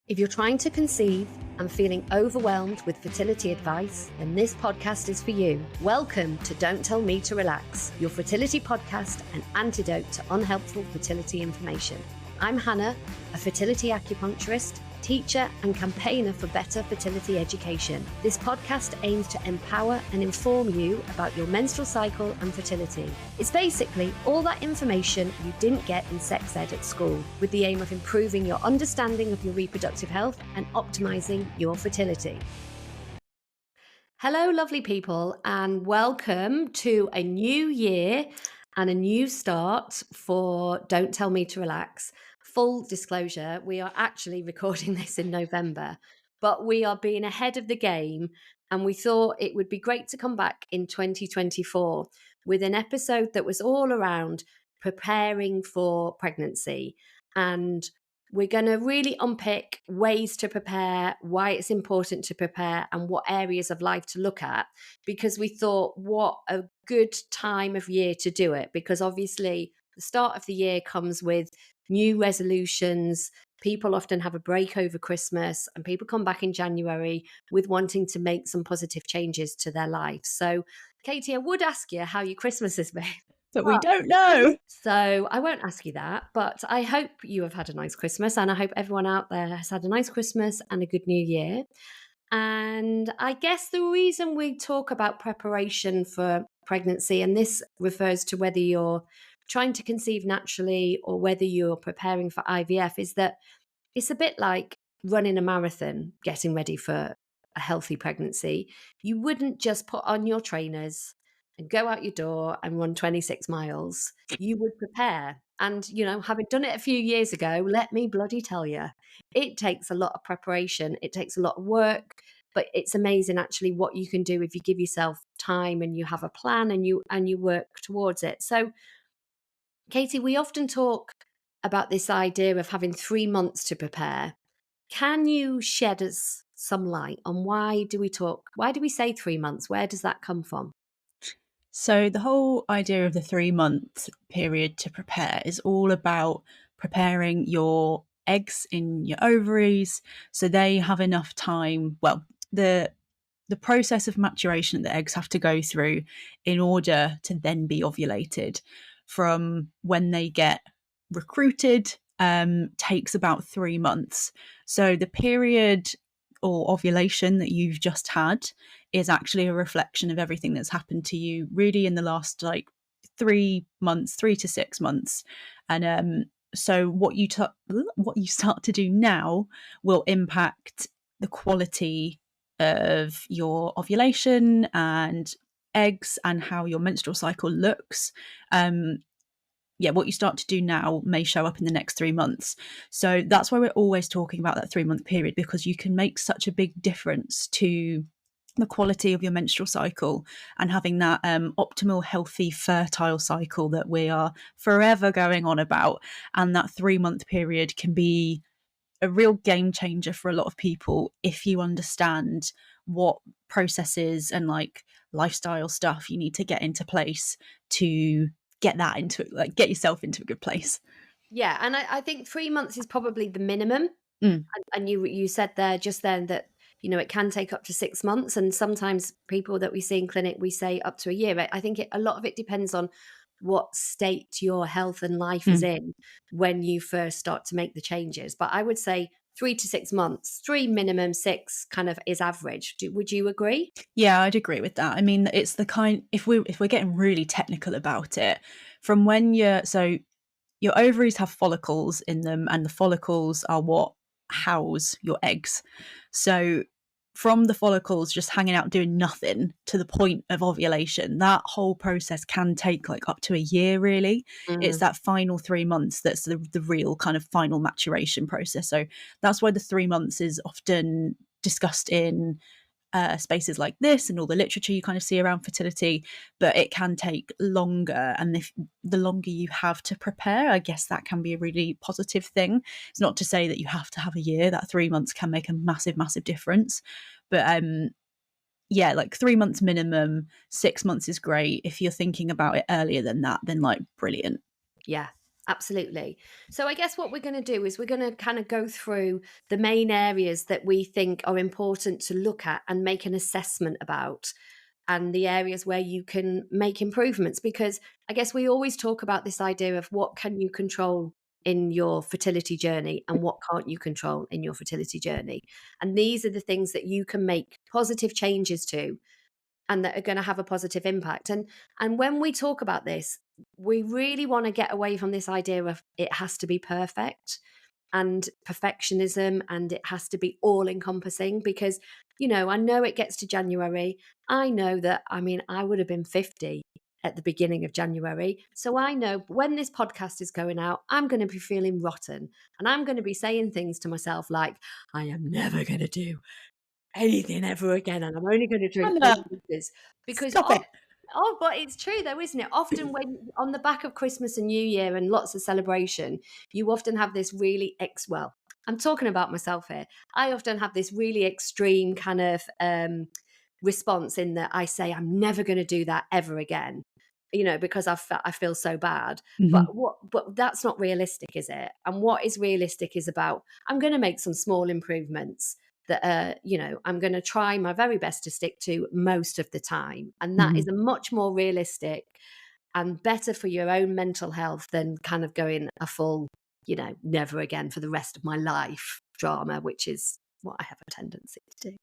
If you're trying to conceive and feeling overwhelmed with fertility advice, then this podcast is for you. Welcome to Don't Tell Me to Relax, your fertility podcast and antidote to unhelpful fertility information. I'm Hannah, a fertility acupuncturist, teacher and campaigner for better fertility education. This podcast aims to empower and inform you about your menstrual cycle and fertility. It's basically all that information you didn't get in sex ed at school, with the aim of improving your understanding of your reproductive health and optimizing your fertility. Hello, lovely people, and welcome to a new year and a new start for Don't Tell Me to Relax. Full disclosure, we are actually recording this in November, but we are being ahead of the game, and we thought it would be great to come back in 2024 with an episode that was all around preparing for pregnancy. And we're going to really unpick ways to prepare, why it's important to prepare, and what areas of life to look at, because we thought what a good time of year to do it, because obviously the start of the year comes with new resolutions. People often have a break over Christmas and people come back in January with wanting to make some positive changes to their life. So, Katie, I would ask you how your Christmas has been. But we don't know. So I won't ask you that, but I hope you have had a nice Christmas, and I hope everyone out there has had a nice Christmas and a good new year. And I guess the reason we talk about preparation for pregnancy, and this refers to whether you're trying to conceive naturally or whether you're preparing for IVF, is that it's a bit like running a marathon, getting ready for a healthy pregnancy. You wouldn't just put on your trainers and go out your door and run 26 miles. You would prepare. And, having done it a few years ago, let me bloody tell you, it takes a lot of preparation. It takes a lot of work, but it's amazing actually what you can do if you give yourself time and you have a plan and you work towards it. So, Katie, we often talk about this idea of having 3 months to prepare. Can you shed us some light on why do we say 3 months? Where does that come from? So the whole idea of the 3-month period to prepare is all about preparing your eggs in your ovaries so they have enough time. Well, the process of maturation that the eggs have to go through in order to then be ovulated from when they get recruited takes about 3 months. So the period or ovulation that you've just had is actually a reflection of everything that's happened to you really in the last 3 to 6 months. And so what you start to do now will impact the quality of your ovulation and eggs and how your menstrual cycle looks. What you start to do now may show up in the next 3 months. So that's why we're always talking about that 3-month period, because you can make such a big difference to the quality of your menstrual cycle and having that optimal, healthy, fertile cycle that we are forever going on about. And that 3-month period can be a real game changer for a lot of people if you understand what processes and lifestyle stuff you need to get into place to get yourself into a good place. Yeah, and I think 3 months is probably the minimum. And you said there just then that it can take up to 6 months, and sometimes people that we see in clinic, we say up to a year. A lot of it depends on what state your health and life is in when you first start to make the changes. But I would say 3 to 6 months, 3 minimum, 6 kind of is average. Would you agree? Yeah, I'd agree with that. I mean, it's the kind, if we're getting really technical about it, from when your ovaries have follicles in them, and the follicles are what house your eggs. So from the follicles just hanging out doing nothing to the point of ovulation, that whole process can take up to a year, really. It's that final 3 months that's the real kind of final maturation process. So that's why the 3 months is often discussed in spaces like this and all the literature you kind of see around fertility, but it can take longer. And if the longer you have to prepare, I guess that can be a really positive thing. It's not to say that you have to have a year. That 3 months can make a massive, massive difference. But 3 months minimum, 6 months is great. If you're thinking about it earlier than that, then brilliant. Yeah. Absolutely. So I guess what we're going to do is we're going to kind of go through the main areas that we think are important to look at and make an assessment about, and the areas where you can make improvements, because I guess we always talk about this idea of what can you control in your fertility journey and what can't you control in your fertility journey. And these are the things that you can make positive changes to and that are going to have a positive impact. And when we talk about this, we really want to get away from this idea of it has to be perfect and perfectionism, and it has to be all encompassing, because I know it gets to January. I know that, I mean, I would have been 50 at the beginning of January, so I know when this podcast is going out, I'm going to be feeling rotten, and I'm going to be saying things to myself like, I am never going to do anything ever again, and I'm only going to drink Hannah, green juices, because stop it. but it's true though, isn't it? Often when on the back of Christmas and New Year and lots of celebration, you often have this really well, I'm talking about myself here. I often have this really extreme kind of response in that I say I'm never going to do that ever again, because I feel so bad. Mhm. But that's not realistic, is it? And what is realistic is about, I'm going to make some small improvements that I'm going to try my very best to stick to most of the time, and that is Mhm. a much more realistic and better for your own mental health than kind of going a full, never again for the rest of my life drama, which is what I have a tendency to do.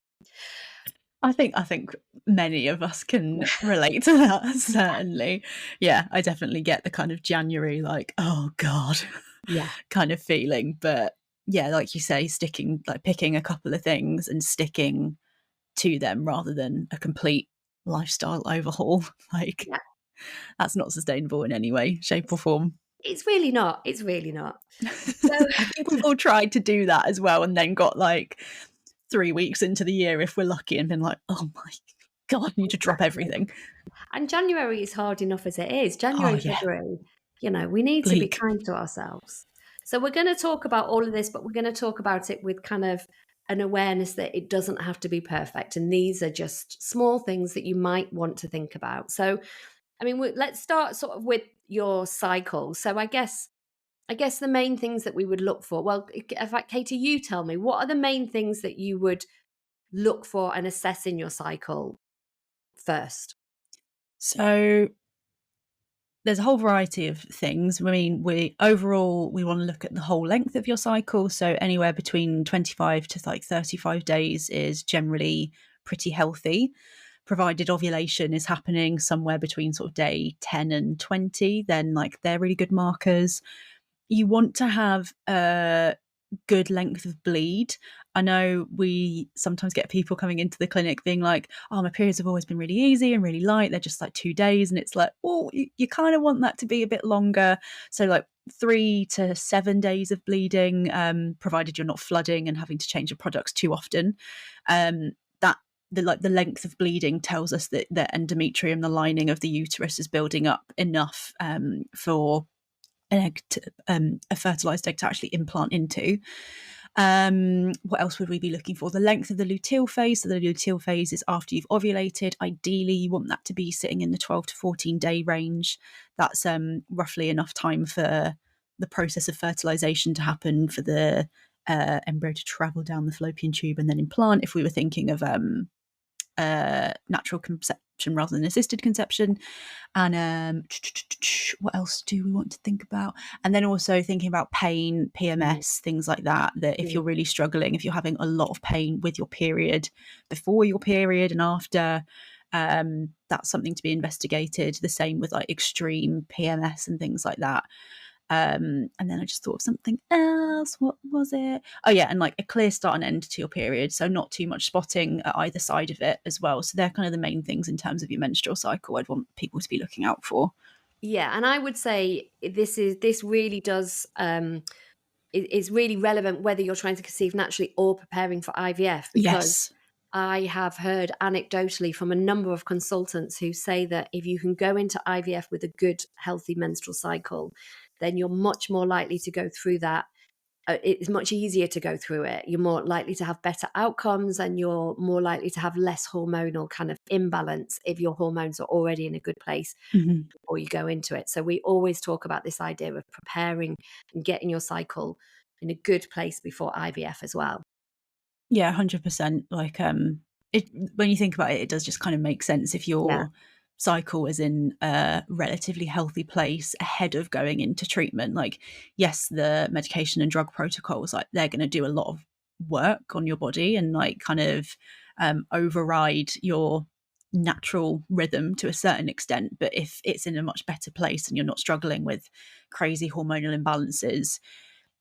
I think many of us can relate to that, certainly. Yeah, I definitely get the kind of January, like, "Oh god," Yeah. kind of feeling, but yeah, like you say, picking a couple of things and sticking to them rather than a complete lifestyle overhaul, like, Yeah. that's not sustainable in any way, shape, or form. It's really not. It's really not. So I think we've all tried to do that as well and then got, like, 3 weeks into the year, if we're lucky, and been like, "Oh my god, I need to drop exactly. everything." And January is hard enough as it is. Oh, January, yeah. February, we need to be Bleak. kind to ourselves. So we're going to talk about all of this, but we're going to talk about it with kind of an awareness that it doesn't have to be perfect. And these are just small things that you might want to think about. So, I mean, let's start sort of with your cycle. So I guess the main things that we would look for. Well, in fact, Katie, you tell me, what are the main things that you would look for and assess in your cycle first? So there's a whole variety of things. I mean, we want to look at the whole length of your cycle. So anywhere between 25 to like 35 days is generally pretty healthy, provided ovulation is happening somewhere between sort of day 10 and 20, then like they're really good markers. You want to have a good length of bleed. I know we sometimes get people coming into the clinic being like, "Oh, my periods have always been really easy and really light. They're just like 2 days." And it's like, oh, you kind of want that to be a bit longer. So like 3 to 7 days of bleeding, provided you're not flooding and having to change your products too often. That the length of bleeding tells us that the endometrium, the lining of the uterus, is building up enough for a fertilized egg to actually implant into. What else would we be looking for? The length of the luteal phase. So the luteal phase is after you've ovulated. Ideally, you want that to be sitting in the 12 to 14 day range. That's roughly enough time for the process of fertilization to happen, for the embryo to travel down the fallopian tube and then implant, if we were thinking of natural conception rather than assisted conception. And what else do we want to think about? And then also thinking about pain, Mm, PMS, things like that, that if mm. you're really struggling, if you're having a lot of pain with your period, before your period and after, that's something to be investigated. The same with like extreme PMS and things like that. And then I just thought of something else. What was it? Oh yeah, and like a clear start and end to your period, so not too much spotting at either side of it as well. So they're kind of the main things in terms of your menstrual cycle I'd want people to be looking out for. Yeah, and I would say this really does is really relevant whether you're trying to conceive naturally or preparing for IVF, because Yes. I have heard anecdotally from a number of consultants who say that if you can go into IVF with a good, healthy menstrual cycle, then you're much more likely to go through that it's much easier to go through it. You're more likely to have better outcomes, and you're more likely to have less hormonal kind of imbalance if your hormones are already in a good place Mhm. before you go into it. So we always talk about this idea of preparing and getting your cycle in a good place before IVF as well. Yeah, 100%. Like, it when you think about it, it does just kind of make sense if Yeah. your cycle is in a relatively healthy place ahead of going into treatment. Like, yes, the medication and drug protocols, like, they're gonna do a lot of work on your body and, like, kind of, override your natural rhythm to a certain extent. But if it's in a much better place and you're not struggling with crazy hormonal imbalances,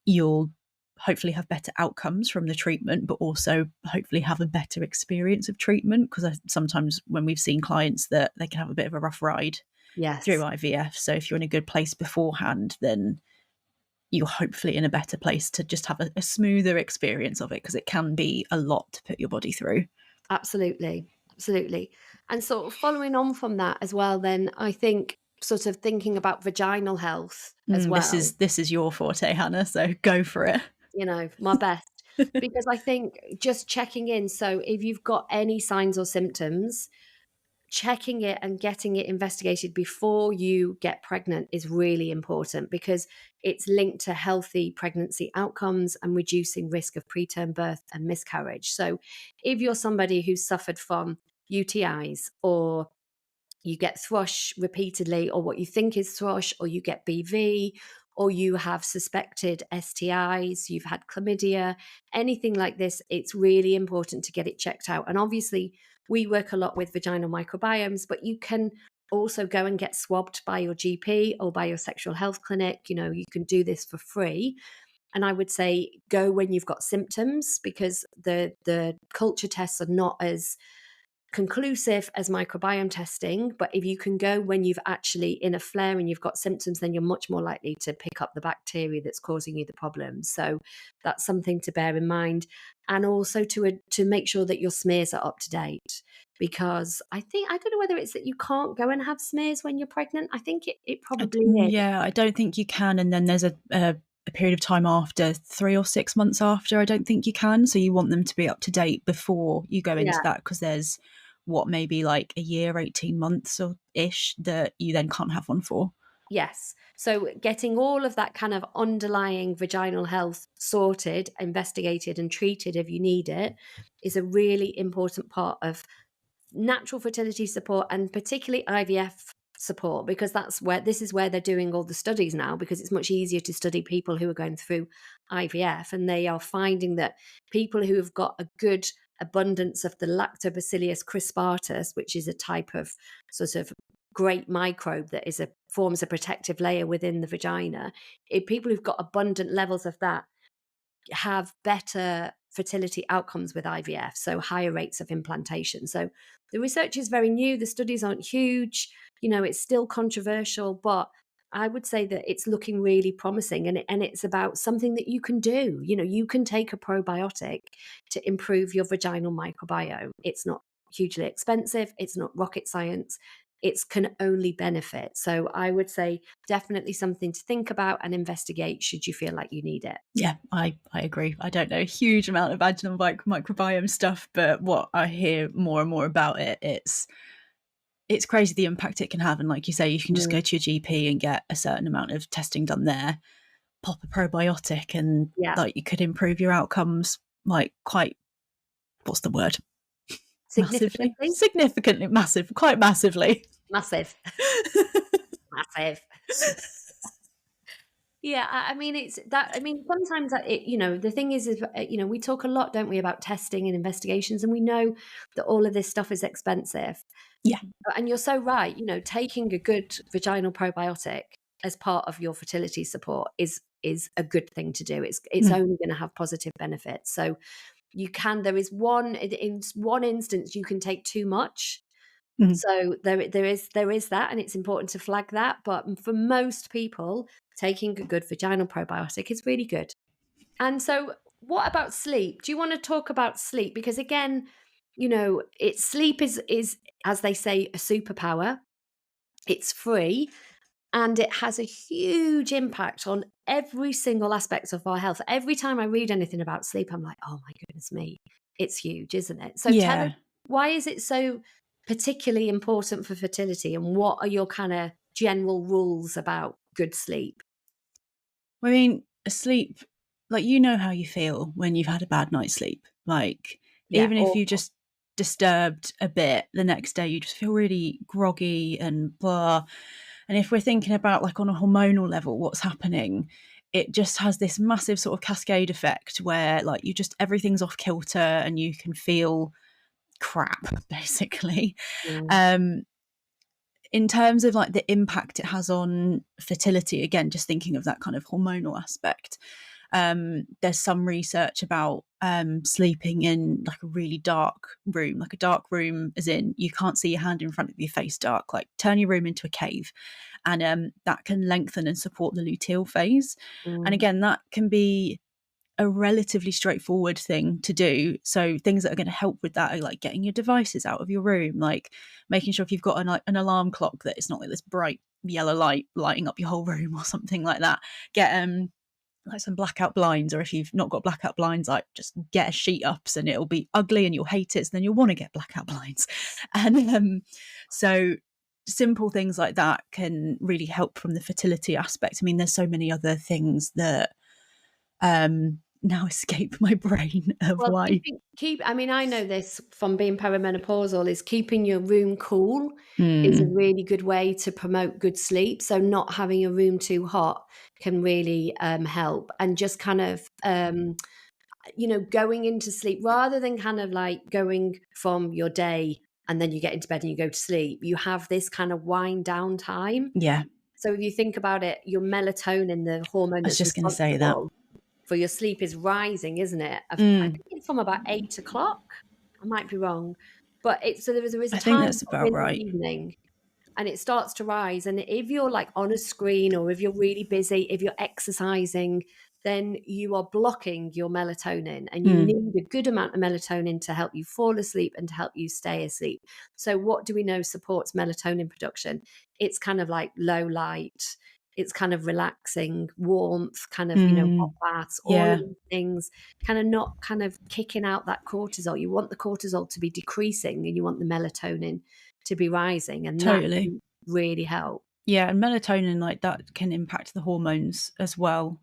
you'll hopefully have better outcomes from the treatment, but also hopefully have a better experience of treatment. Because sometimes when we've seen clients that they can have a bit of a rough ride through Yes. IVF. So if you're in a good place beforehand, then you're hopefully in a better place to just have a smoother experience of it, because it can be a lot to put your body through. Absolutely. Absolutely. And sort of following on from that as well, then I think sort of thinking about vaginal health as This well, is your forte, Hannah. So go for it. my best. Because I think just checking in. So if you've got any signs or symptoms, checking it and getting it investigated before you get pregnant is really important, because it's linked to healthy pregnancy outcomes and reducing risk of preterm birth and miscarriage. So if you're somebody who's suffered from UTIs, or you get thrush repeatedly, or what you think is thrush, or you get BV, or you have suspected STIs, you've had chlamydia, anything like this, it's really important to get it checked out. And obviously, we work a lot with vaginal microbiomes, but you can also go and get swabbed by your GP or by your sexual health clinic. You can do this for free. And I would say go when you've got symptoms, because the culture tests are not as conclusive as microbiome testing. But if you can go when you've actually in a flare and you've got symptoms, then you're much more likely to pick up the bacteria that's causing you the problem. So that's something to bear in mind. And also to make sure that your smears are up to date, because I don't know whether it's that you can't go and have smears when you're pregnant. I think it probably is. Yeah, I don't think you can. And then there's a period of time after, 3 or 6 months after, I don't think you can. So you want them to be up to date before you go into Yeah. that, because there's what, maybe like a year, 18 months or ish that you then can't have one for. Yes. So getting all of that kind of underlying vaginal health sorted, investigated, and treated if you need it is a really important part of natural fertility support, and particularly IVF support, because this is where they're doing all the studies now, because it's much easier to study people who are going through IVF, and they are finding that people who have got a good abundance of the lactobacillus crispatus, which is a type of sort of great microbe that forms a protective layer within the vagina, if people who've got abundant levels of that have better fertility outcomes with IVF, so higher rates of implantation. So the research is very new, the studies aren't huge, it's still controversial, but I would say that it's looking really promising, and it's about something that you can do. You can take a probiotic to improve your vaginal microbiome. It's not hugely expensive, it's not rocket science. It can only benefit. So I would say definitely something to think about and investigate should you feel like you need it. Yeah, I agree. I don't know a huge amount of vaginal microbiome stuff, but what I hear more and more about it, it's crazy the impact it can have. And like you say, you can just Mm. go to your GP and get a certain amount of testing done there, pop a probiotic, and Yeah. like you could improve your outcomes like quite, what's the word? Massively, Significantly? significantly, massive, quite massively. Massive. Massive. Yeah, I mean, it's that I mean, sometimes the thing is, we talk a lot, don't we, about testing and investigations, and we know that all of this stuff is expensive. Yeah. And you're so right, taking a good vaginal probiotic as part of your fertility support is a good thing to do. It's Mm, only gonna have positive benefits. So there is in one instance, you can take too much. mm. So there is that, and it's important to flag that. But for most people, taking a good vaginal probiotic is really good. And so, what about sleep? Do you want to talk about sleep? Because again, sleep is as they say, a superpower. It's free, And it has a huge impact on every single aspect of our health. Every time I read anything about sleep, I'm like, oh my goodness me, it's huge, isn't it? So tell us, Yeah. why is it so particularly important for fertility, and what are your kind of general rules about good sleep? I mean, sleep, like, you know how you feel when you've had a bad night's sleep. Like, Yeah, even if you awful. just disturbed a bit, the next day you just feel really groggy and blah. And if we're thinking about, like, on a hormonal level, what's happening, it just has this massive sort of cascade effect where, like, you just, everything's off kilter and you can feel crap, basically. Mm, Um, in terms of, like, the impact it has on fertility, again, just thinking of that kind of hormonal aspect, there's some research about sleeping in, like, a really dark room, like a dark room as in you can't see your hand in front of your face dark, like turn your room into a cave, and that can lengthen and support the luteal phase. And mm. again, that can be a relatively straightforward thing to do. So things that are going to help with that are like getting your devices out of your room, like making sure if you've got an alarm clock that it's not like this bright yellow light lighting up your whole room or something like that. Get like some blackout blinds, or if you've not got blackout blinds, like just get a sheet up and it'll be ugly and you'll hate it, so then you'll want to get blackout blinds. And so simple things like that can really help from the fertility aspect. I mean, there's so many other things that now escape my brain of Well, why. I mean, I know this from being perimenopausal, is keeping your room cool is a Mm, really good way to promote good sleep. So not having your room too hot can really help. And just kind of going into sleep rather than kind of like going from your day and then you get into bed and you go to sleep. You have this kind of wind down time. yeah, So if you think about it, your melatonin, the hormone I was that's just going to say that. responsible for your sleep, is rising, isn't it? I Mm, think it's from about 8 o'clock. I might be wrong, but it's so there is a I think time that's sort of about in the right. evening, and it starts to rise. And if you're like on a screen, or if you're really busy, if you're exercising, then you are blocking your melatonin, and you Mm, need a good amount of melatonin to help you fall asleep and to help you stay asleep. So what do we know supports melatonin production? It's kind of like low light, it's kind of relaxing, warmth, kind of, hot mm, baths, all of yeah, these things, kind of not kind of kicking out that cortisol. You want the cortisol to be decreasing and you want the melatonin to be rising, and that totally. can really help. Yeah, and melatonin, like, that can impact the hormones as well.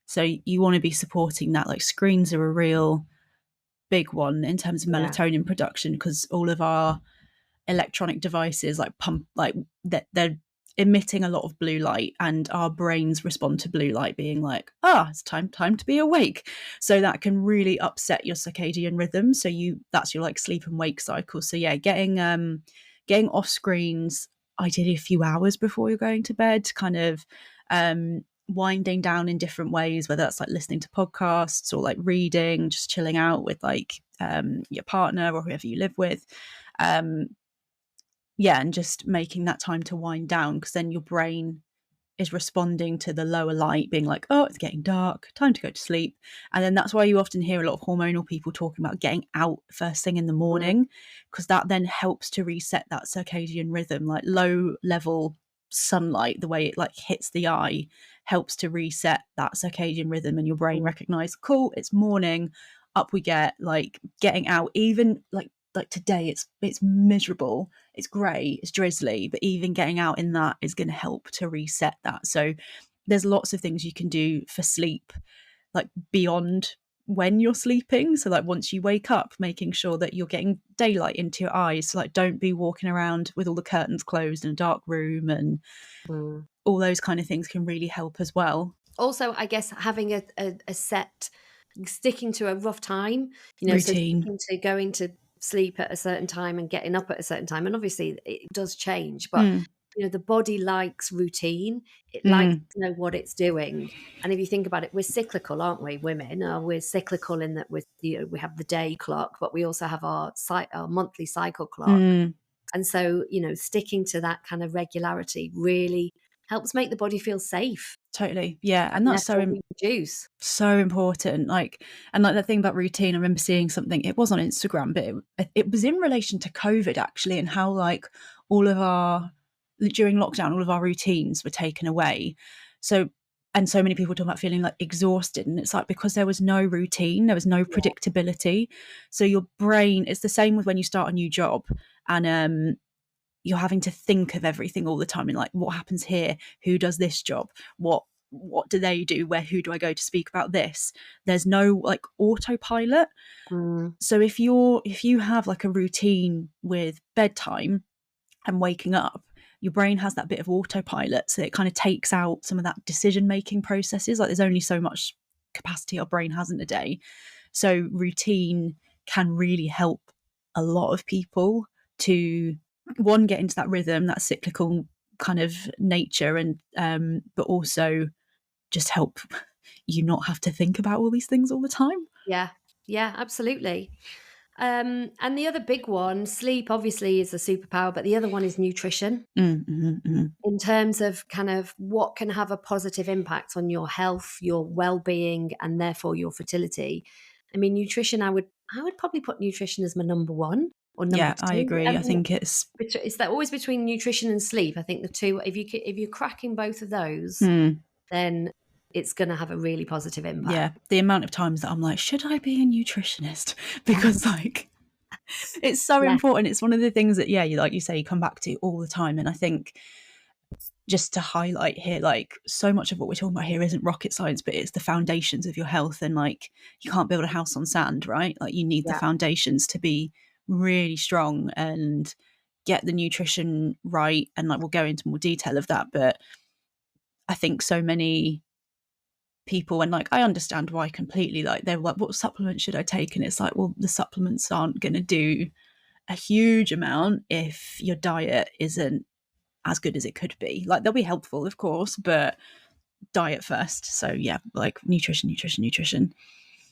So you want to be supporting that. Like, screens are a real big one in terms of Yeah. melatonin production, because all of our electronic devices, like, pump, like, that they're emitting a lot of blue light, and our brains respond to blue light being like, it's time to be awake. So that can really upset your circadian rhythm, so that's your, like, sleep and wake cycle. So yeah, getting off screens, ideally a few hours before you're going to bed, kind of winding down in different ways, whether that's like listening to podcasts or like reading, just chilling out with, like, your partner or whoever you live with. um yeah, and just making that time to wind down, because then your brain is responding to the lower light being like, oh, it's getting dark, time to go to sleep. And then that's why you often hear a lot of hormonal people talking about getting out first thing in the Mm, morning, because that then helps to reset that circadian rhythm. Like, low level sunlight, the way it, like, hits the eye, helps to reset that circadian rhythm, and your brain mm, recognize, cool, it's morning, up we get. Like, getting out, even like today, it's miserable, it's grey, it's drizzly, but even getting out in that is going to help to reset that. So there's lots of things you can do for sleep, like, beyond when you're sleeping. So, like, once you wake up, making sure that you're getting daylight into your eyes. So, like, don't be walking around with all the curtains closed in a dark room, and mm. all those kind of things can really help as well. Also, I guess having a set, sticking to a rough time, so Routine. sticking to going to sleep at a certain time and getting up at a certain time. And obviously it does change, but Mm, the body likes routine. It likes mm, to know what it's doing. And if you think about it, we're cyclical, aren't we, women? We're cyclical in that we have the day clock, but we also have our monthly cycle clock. mm, And so, sticking to that kind of regularity really helps make the body feel safe, totally. Yeah. And and that's therefore reproduce. so important. Like, and like, that thing about routine, I remember seeing something, it was on Instagram, but it was in relation to COVID, actually, and how, like, all of our during lockdown, all of our routines were taken away. So, and so many people talk about feeling like exhausted. And it's like, because there was no routine, there was no predictability. So your brain, it's the same with when you start a new job and you're having to think of everything all the time. And like, what happens here? Who does this job? What do they do? Who do I go to speak about this? There's no like autopilot. Mm. So if you have like a routine with bedtime and waking up, your brain has that bit of autopilot, so it kind of takes out some of that decision making processes. Like, there's only so much capacity our brain has in a day, so routine can really help a lot of people to, one, get into that rhythm, that cyclical kind of nature, and but also just help you not have to think about all these things all the time. Yeah. Yeah, absolutely. And the other big one, sleep obviously is a superpower, but the other one is nutrition, in terms of kind of what can have a positive impact on your health, your well-being, and therefore your fertility. I mean, nutrition, I would probably put nutrition as my number one or number Yeah, I two. I agree. I mean, think it's it's that always between nutrition and sleep. I think the two, if you're cracking both of those, mm, then it's going to have a really positive impact. yeah, the amount of times that I'm like, should I be a nutritionist? Because like, it's so Yeah, important. It's one of the things that, yeah, you, like you say, you come back to all the time. And I think, just to highlight here, like, so much of what we're talking about here isn't rocket science, but it's the foundations of your health. And like, you can't build a house on sand, right? Like, you need the yeah, foundations to be really strong and get the nutrition right. And like, we'll go into more detail of that. But I think so many people, and like, I understand why completely, like, they're like, what supplements should I take? And it's like, well, the supplements aren't going to do a huge amount if your diet isn't as good as it could be. Like, they'll be helpful, of course, but diet first. So yeah, like, nutrition.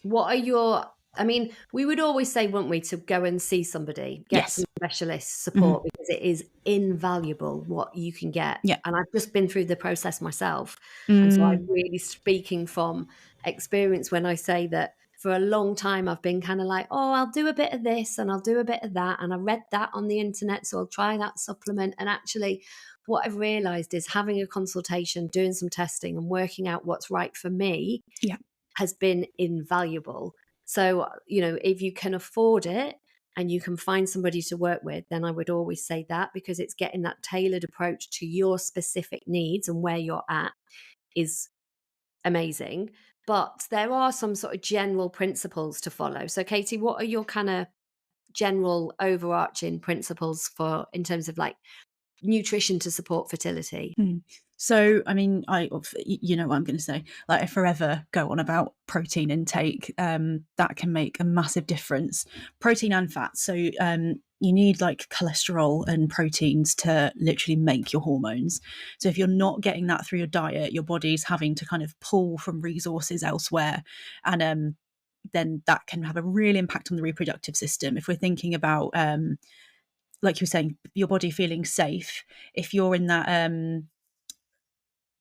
what are your, I mean, we would always say, wouldn't we, to go and see somebody, get some Yes. specialist Mhm. support, because it is invaluable what you can get. Yeah. And I've just been through the process myself. And so I'm Mm, really speaking from experience when I say that for a long time I've been kind of like, oh, I'll do a bit of this and I'll do a bit of that. And I read that on the internet, so I'll try that supplement. And actually, what I've realized is having a consultation, doing some testing, and working out what's right for me yeah. has been invaluable. So, if you can afford it and you can find somebody to work with, then I would always say that, because it's getting that tailored approach to your specific needs and where you're at is amazing. But there are some sort of general principles to follow. So, Katie, what are your kind of general overarching principles for, in terms of like nutrition to support fertility? Mm. So, I mean, you know what I'm going to say. Like, I forever go on about protein intake. That can make a massive difference. Protein and fat. So, you need like cholesterol and proteins to literally make your hormones. So, if you're not getting that through your diet, your body's having to kind of pull from resources elsewhere, and then that can have a real impact on the reproductive system. If we're thinking about, like you were saying, your body feeling safe, if you're in that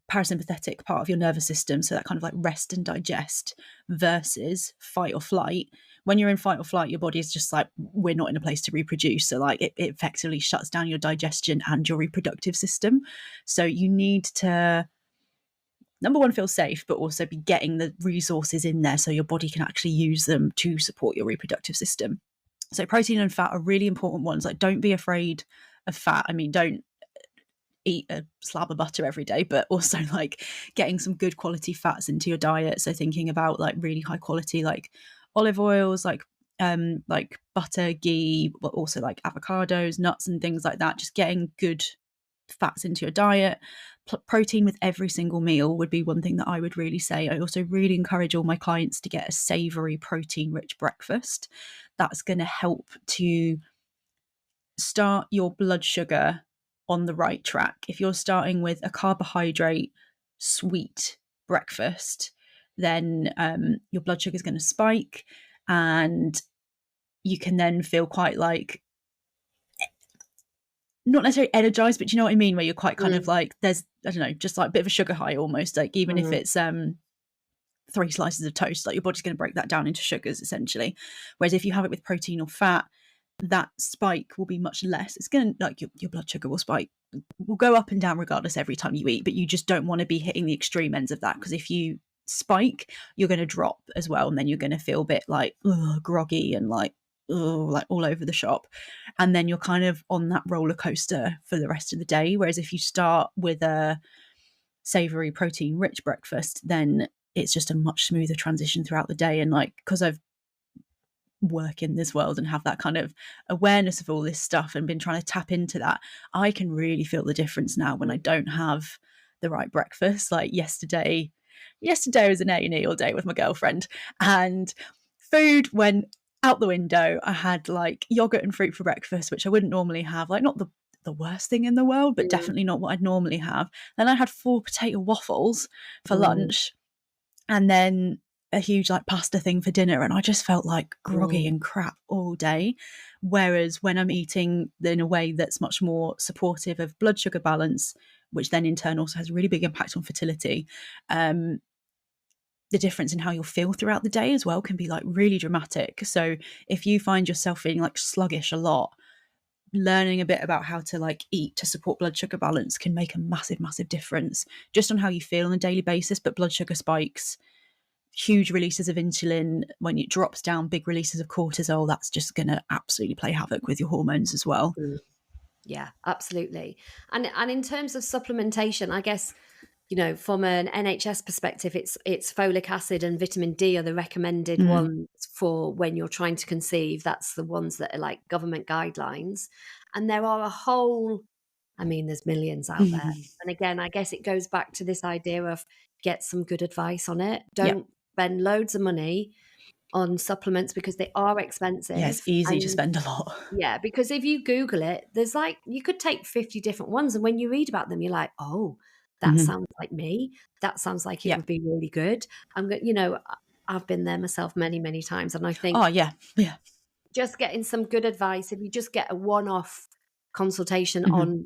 parasympathetic part of your nervous system, so that kind of like rest and digest versus fight or flight. When you're in fight or flight, your body is just like, we're not in a place to reproduce. So like, it effectively shuts down your digestion and your reproductive system. So you need to, number one, feel safe, but also be getting the resources in there so your body can actually use them to support your reproductive system. So protein and fat are really important ones. Like, don't be afraid of fat. I mean, don't eat a slab of butter every day, but also like getting some good quality fats into your diet. So thinking about like really high quality, like olive oils, like butter, ghee, but also like avocados, nuts and things like that. Just getting good fats into your diet. Protein with every single meal would be one thing that I would really say. I also really encourage all my clients to get a savory, protein rich breakfast. That's going to help to start your blood sugar on the right track. If you're starting with a carbohydrate sweet breakfast, then your blood sugar is going to spike, and you can then feel quite like, not necessarily energized, but you know what I mean, where you're quite kind of Mm, like, there's, I don't know, just like a bit of a sugar high almost, like, even if mm, it's 3 slices of toast, like, your body's going to break that down into sugars essentially. Whereas if you have it with protein or fat, that spike will be much less. It's going to, like, your blood sugar will go up and down regardless every time you eat, but you just don't want to be hitting the extreme ends of that, because if you spike, you're going to drop as well, and then you're going to feel a bit like groggy and like all over the shop, and then you're kind of on that roller coaster for the rest of the day. Whereas if you start with a savory, protein rich breakfast, then it's just a much smoother transition throughout the day. And like, because I've work in this world and have that kind of awareness of all this stuff and been trying to tap into that, I can really feel the difference now when I don't have the right breakfast. Like yesterday was an A&E all day with my girlfriend, and food went out the window. I had like yogurt and fruit for breakfast, which I wouldn't normally have. Like, not the worst thing in the world, but definitely not what I'd normally have. Then I had 4 potato waffles for lunch, and then a huge like pasta thing for dinner, and I just felt like groggy and crap all day. Whereas when I'm eating in a way that's much more supportive of blood sugar balance, which then in turn also has a really big impact on fertility, the difference in how you'll feel throughout the day as well can be like really dramatic. So if you find yourself feeling like sluggish a lot, learning a bit about how to like eat to support blood sugar balance can make a massive difference just on how you feel on a daily basis. But blood sugar spikes, huge releases of insulin, when it drops down, big releases of cortisol, that's just going to absolutely play havoc with your hormones as well. Yeah, absolutely. And in terms of supplementation, I guess, from an NHS perspective, it's folic acid and vitamin D are the recommended ones for when you're trying to conceive. That's the ones that are like government guidelines. And there are there's millions out there. And again, I guess it goes back to this idea of get some good advice on it. Don't spend loads of money on supplements because they are expensive. Yeah, it's easy to spend a lot. Yeah, because if you Google it, there's like, you could take 50 different ones. And when you read about them, you're like, oh, that sounds like me. That sounds like it would be really good. I've been there myself many, many times. And I think just getting some good advice, if you just get a one-off consultation on,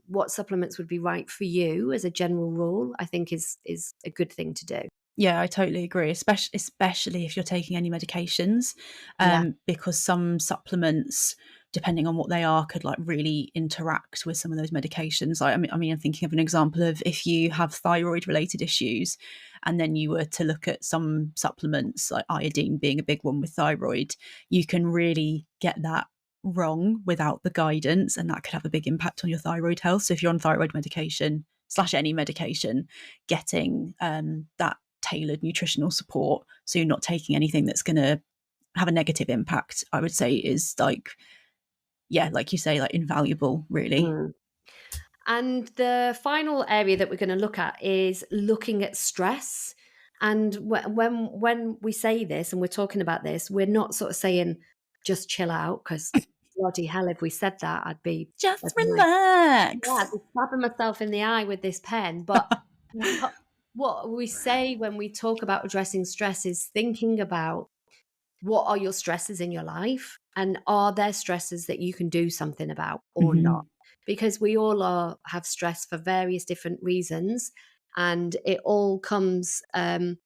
what supplements would be right for you as a general rule, I think is a good thing to do. Yeah, I totally agree, especially if you're taking any medications, because some supplements, depending on what they are, could like really interact with some of those medications. Like, I'm thinking of an example of if you have thyroid related issues, and then you were to look at some supplements, like iodine being a big one with thyroid, you can really get that wrong without the guidance, and that could have a big impact on your thyroid health. So if you're on thyroid medication / any medication, getting that tailored nutritional support, so you're not taking anything that's going to have a negative impact, I would say is like you say, like invaluable, really. And the final area that we're going to look at is looking at stress. And when we say this and we're talking about this, we're not sort of saying just chill out, because bloody hell, if we said that, I'd be Just relax. I'd be stabbing myself in the eye with this pen. But what we say when we talk about addressing stress is thinking about what are your stresses in your life, and are there stresses that you can do something about or not? Because we all have stress for various different reasons, and it all comes from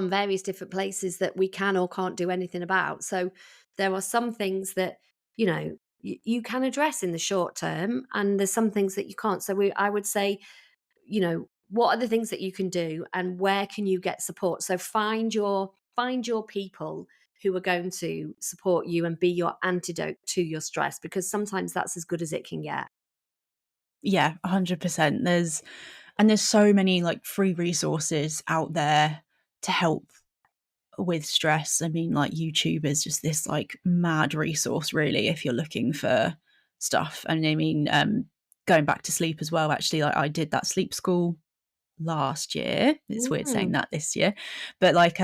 various different places that we can or can't do anything about. So there are some things that you can address in the short term, and there's some things that you can't. So I would say, what are the things that you can do, and where can you get support? So find your people who are going to support you and be your antidote to your stress, because sometimes that's as good as it can get. Yeah, 100%. There's so many like free resources out there to help with stress. I mean, like YouTube is just this like mad resource, really, if you're looking for stuff. And I mean, going back to sleep as well, actually, like I did that sleep school last year. It's weird saying that this year, but like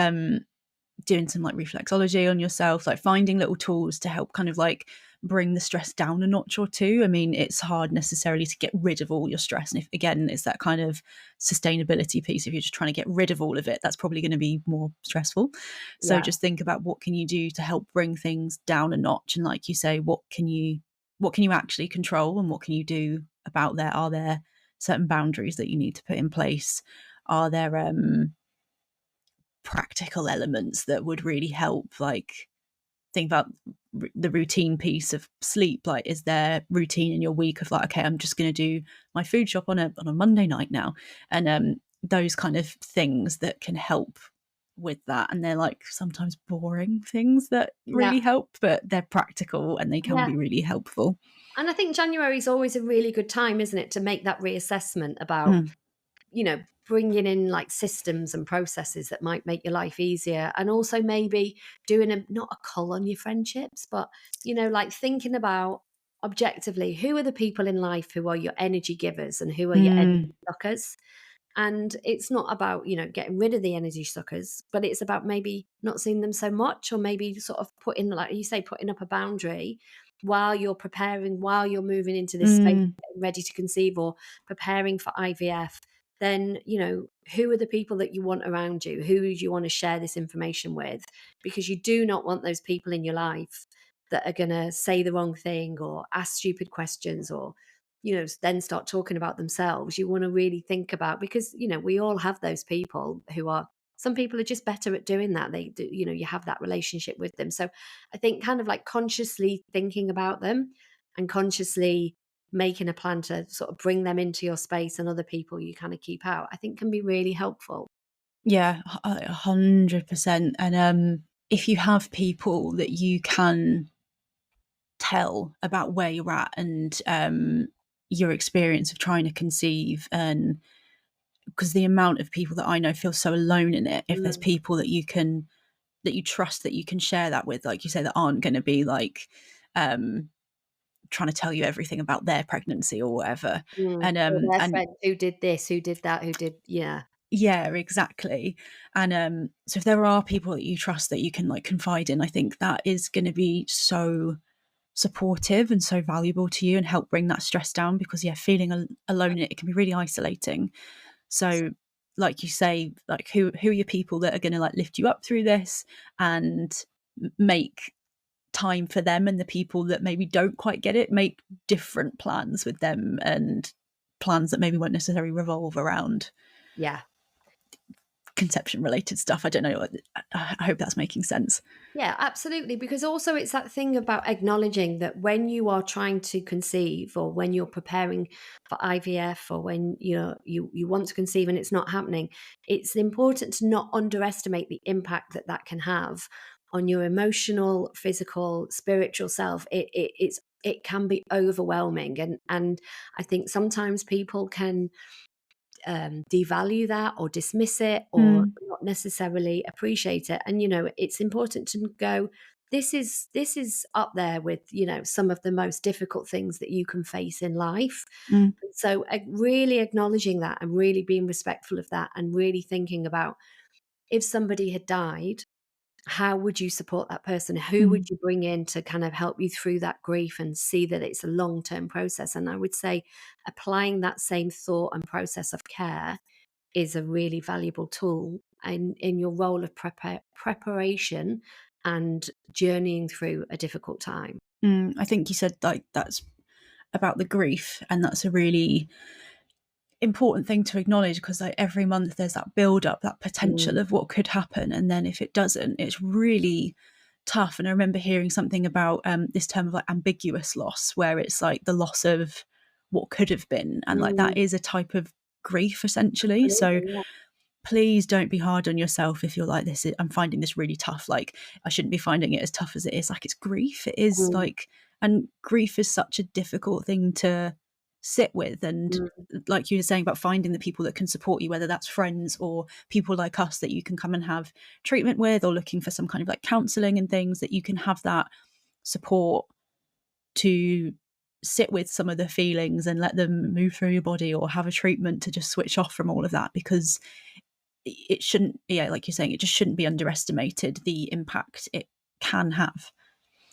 doing some like reflexology on yourself, like finding little tools to help kind of like bring the stress down a notch or two. I mean, it's hard necessarily to get rid of all your stress. And if, again, it's that kind of sustainability piece, if you're just trying to get rid of all of it, that's probably going to be more stressful. So just think about what can you do to help bring things down a notch. And like you say, what can you actually control, and what can you do about that? Are there certain boundaries that you need to put in place? Are there practical elements that would really help? Like, think about the routine piece of sleep. Like, is there routine in your week of like, okay, I'm just going to do my food shop on a Monday night now, and those kind of things that can help with that. And they're like sometimes boring things that Yeah. really help, but they're practical and they can Yeah. be really helpful. And I think January is always a really good time, isn't it, to make that reassessment about, Mm. bringing in like systems and processes that might make your life easier. And also maybe doing not a cull on your friendships, but, like thinking about objectively who are the people in life who are your energy givers and who are your energy Mm. suckers. And it's not about, getting rid of the energy suckers, but it's about maybe not seeing them so much, or maybe sort of putting, like you say, putting up a boundary while you're preparing, while you're moving into this space, Mm. getting ready to conceive or preparing for IVF. Then, who are the people that you want around you? Who do you want to share this information with? Because you do not want those people in your life that are going to say the wrong thing or ask stupid questions, or then start talking about themselves. You want to really think about, because, we all have those people who are, some people are just better at doing that. They do, you have that relationship with them. So I think kind of like consciously thinking about them and consciously making a plan to sort of bring them into your space, and other people you kind of keep out, I think can be really helpful. Yeah, 100%. And if you have people that you can tell about where you're at and your experience of trying to conceive, and because the amount of people that I know feel so alone in it, if there's Mm, people that you trust, that you can share that with, like you say, that aren't going to be like um trying to tell you everything about their pregnancy or whatever. mm. and Or um their and friend who did this, who did that, who did, yeah. yeah, exactly. And so if there are people that you trust that you can like confide in, I think that is going to be so supportive and so valuable to you and help bring that stress down, because yeah, feeling alone, it can be really isolating. So like you say, like who are your people that are going to like lift you up through this, and make time for them, and the people that maybe don't quite get it, make different plans with them, and plans that maybe won't necessarily revolve around Yeah. conception related stuff. I don't know, I hope that's making sense. Yeah, absolutely. Because also it's that thing about acknowledging that when you are trying to conceive, or when you're preparing for IVF, or when you want to conceive and it's not happening, it's important to not underestimate the impact that that can have on your emotional, physical, spiritual self. It can be overwhelming, and I think sometimes people can devalue that or dismiss it, or Mm. not necessarily appreciate it. And it's important to go, this is up there with some of the most difficult things that you can face in life. Mm. So really acknowledging that, and really being respectful of that, and really thinking about, if somebody had died, how would you support that person? Who would Mm. you bring in to kind of help you through that grief and see that it's a long-term process? And I would say applying that same thought and process of care is a really valuable tool in your role of preparation and journeying through a difficult time. I think you said like that's about the grief, and that's a really important thing to acknowledge, because like every month there's that build up, that Mm, potential of what could happen, and then if it doesn't, it's really tough. And I remember hearing something about this term of like ambiguous loss, where it's like the loss of what could have been, and like mm, that is a type of grief essentially. So absolutely, yeah. please don't be hard on yourself if you're like, I'm finding this really tough, like I shouldn't be finding it as tough as it is. Like, it's grief, it is Mm, like, and grief is such a difficult thing to sit with. And mm, like you were saying about finding the people that can support you, whether that's friends or people like us that you can come and have treatment with, or looking for some kind of like counseling and things, that you can have that support to sit with some of the feelings and let them move through your body, or have a treatment to just switch off from all of that. Because it shouldn't, yeah, like you're saying, it just shouldn't be underestimated, the impact it can have.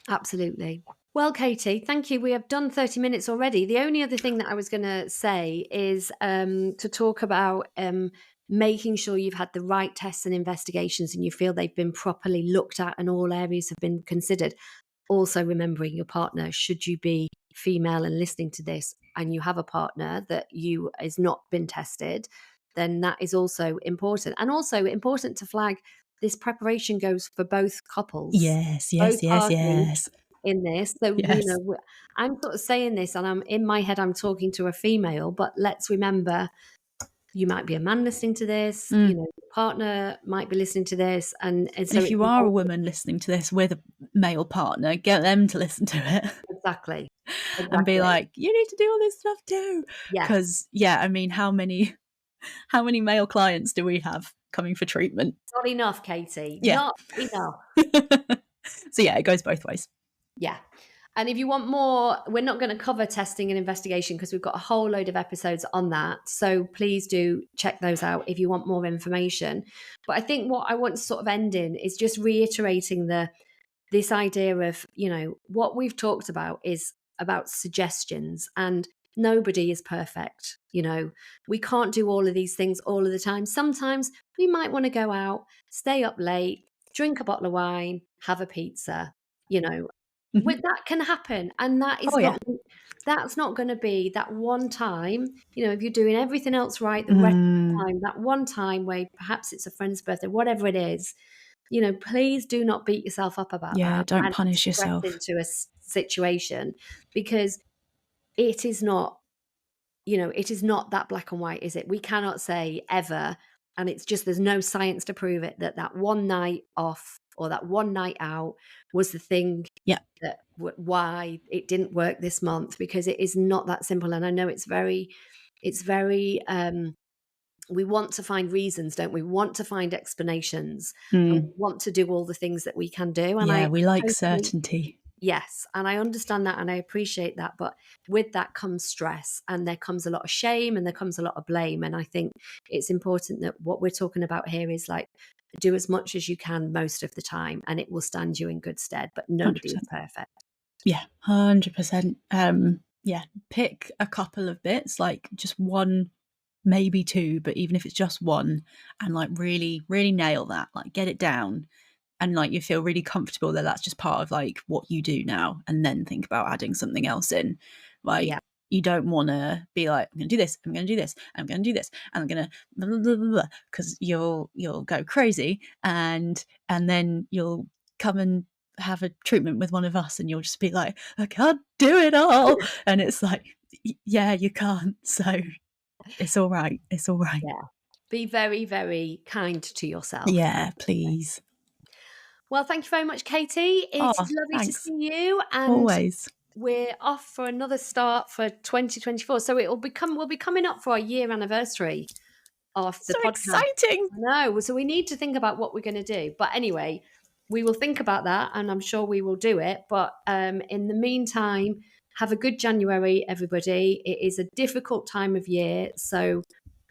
absolutely. Well, Katie, thank you. We have done 30 minutes already. The only other thing that I was going to say is to talk about making sure you've had the right tests and investigations, and you feel they've been properly looked at and all areas have been considered. Also remembering your partner, should you be female and listening to this and you have a partner that you has not been tested, then that is also important. And also important to flag, this preparation goes for both couples, Yes, both yes, yes, parties. yes. in this. So, Yes. I'm sort of saying this and I'm in my head, I'm talking to a female, but let's remember you might be a man listening to this, Mm. your partner might be listening to this. And And so if it's you are a woman listening to this with a male partner, get them to listen to it exactly, and be exactly. like, you need to do all this stuff too. Yes. Because, I mean, how many male clients do we have coming for treatment? Not enough, Katie. Yeah. Not enough. So it goes both ways. Yeah. And if you want more, we're not going to cover testing and investigation because we've got a whole load of episodes on that. So please do check those out if you want more information. But I think what I want to sort of end in is just reiterating this idea of, what we've talked about is about suggestions, and nobody is perfect. We can't do all of these things all of the time. Sometimes we might want to go out, stay up late, drink a bottle of wine, have a pizza, Mhm. that can happen. And Oh, yeah. that's not going to be that one time, if you're doing everything else right, the rest of Mm. the time, that one time where perhaps it's a friend's birthday, whatever it is, please do not beat yourself up about Yeah, that don't and punish progress yourself. into a situation, because it is not, it is not that black and white, is it? We cannot say ever, and it's just, there's no science to prove it, that one night off or that one night out was the thing Yeah. that why it didn't work this month, because it is not that simple. And I know it's very, we want to find reasons, don't we? We want to find explanations, and we Mm. want to do all the things that we can do. And Yeah, I we like totally, certainty. yes, and I understand that and I appreciate that. But with that comes stress, and there comes a lot of shame, and there comes a lot of blame. And I think it's important that what we're talking about here is like, do as much as you can most of the time, and it will stand you in good stead. But nobody is 100%. perfect. Yeah, 100%. Yeah, pick a couple of bits, like just one, maybe two, but even if it's just one, and like really, really nail that, like get it down, and like you feel really comfortable that that's just part of like what you do now, and then think about adding something else in. Like, Yeah. you don't want to be like, I'm going to do this, I'm going to do this, I'm going to do this, and I'm going to blah, blah, blah, blah, because you'll go crazy, and then you'll come and have a treatment with one of us, and you'll just be like, I can't do it all, and it's like, yeah, you can't. So it's all right. It's all right. Yeah. Be very, very kind to yourself. Yeah, please. Well, thank you very much, Katie. It Oh, is lovely to thanks. see you. And Always. we're off for another start for 2024. So we'll be coming up for our year anniversary of the So podcast. exciting. No, so we need to think about what we're going to do. But anyway, we will think about that, and I'm sure we will do it. But in the meantime, have a good January, everybody. It is a difficult time of year, so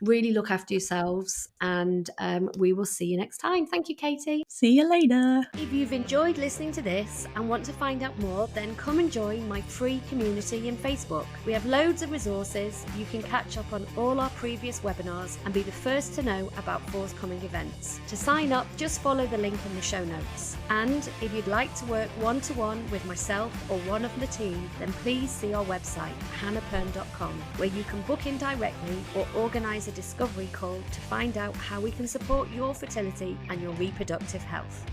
really look after yourselves, and we will see you next time. Thank you, Katie. See you later. If you've enjoyed listening to this and want to find out more, then come and join my free community in Facebook. We have loads of resources. You can catch up on all our previous webinars and be the first to know about forthcoming events. To sign up, just follow the link in the show notes. And if you'd like to work one-to-one with myself or one of the team, then please see our website, hannahpern.com, where you can book in directly or organise a discovery call to find out how we can support your fertility and your reproductive health.